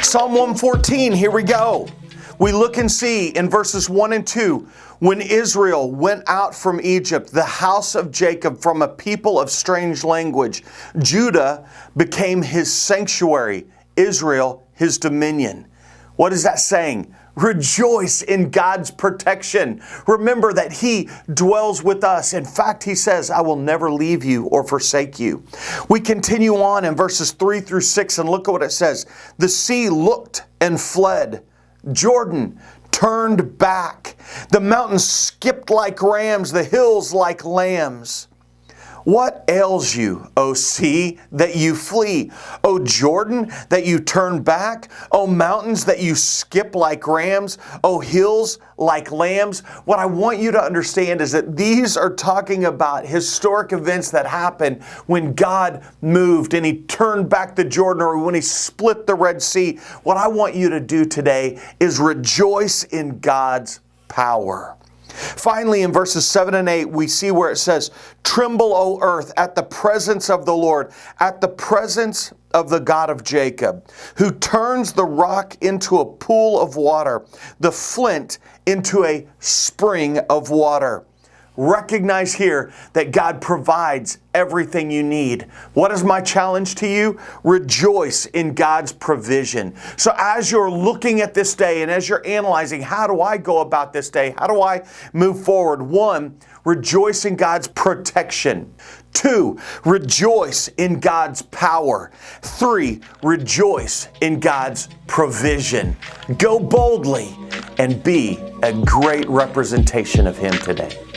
Psalm 114, here we go. We look and see in verses 1 and 2, when Israel went out from Egypt, the house of Jacob from a people of strange language, Judah became his sanctuary, Israel his dominion. What is that saying? Rejoice in God's protection. Remember that He dwells with us. In fact, He says, I will never leave you or forsake you. We continue on in verses 3 through 6 and look at what it says. The sea looked and fled. Jordan turned back. The mountains skipped like rams, the hills like lambs. What ails you, O sea, that you flee? O Jordan, that you turn back? O mountains, that you skip like rams? O hills, like lambs? What I want you to understand is that these are talking about historic events that happened when God moved and He turned back the Jordan, or when He split the Red Sea. What I want you to do today is rejoice in God's power. Finally, in verses 7 and 8, we see where it says, Tremble, O earth, at the presence of the Lord, at the presence of the God of Jacob, who turns the rock into a pool of water, the flint into a spring of water. Recognize here that God provides everything you need. What is my challenge to you? Rejoice in God's provision. So as you're looking at this day and as you're analyzing, how do I go about this day? How do I move forward? 1, rejoice in God's protection. 2, rejoice in God's power. 3, rejoice in God's provision. Go boldly and be a great representation of Him today.